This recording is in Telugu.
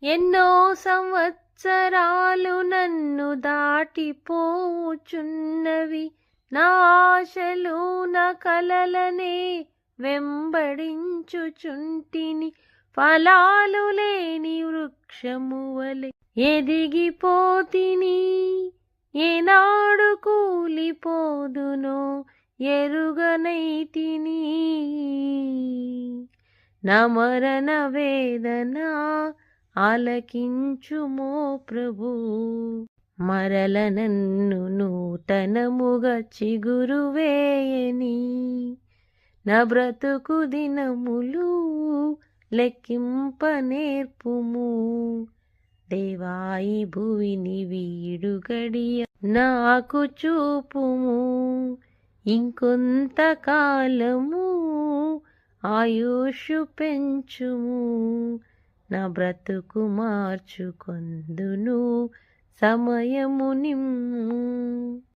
ఎన్నో సంవత్సరాలు నన్ను దాటిపోచున్నవి, నా ఆశలు నా కలలనే వెంబడించుచుంటిని. ఫలాలు లేని వృక్షము వలె ఎదిగిపోతిని, ఏనాడు కూలిపోదునో ఎరుగనైతిని. నా మరణ వేదన ఆలకించుమో ప్రభు, మరల నన్ను నూతనముగా చిగురు వేయని. నా బ్రతుకు దినములు లెక్కింప నేర్పుము, దేవాయి భువిని వీడు గడియ నాకు చూపుము. ఇంకొంత కాలము ఆయుషు పెంచుము, నా బ్రతుకు మార్చుకొందును సమయము నిమ్ము.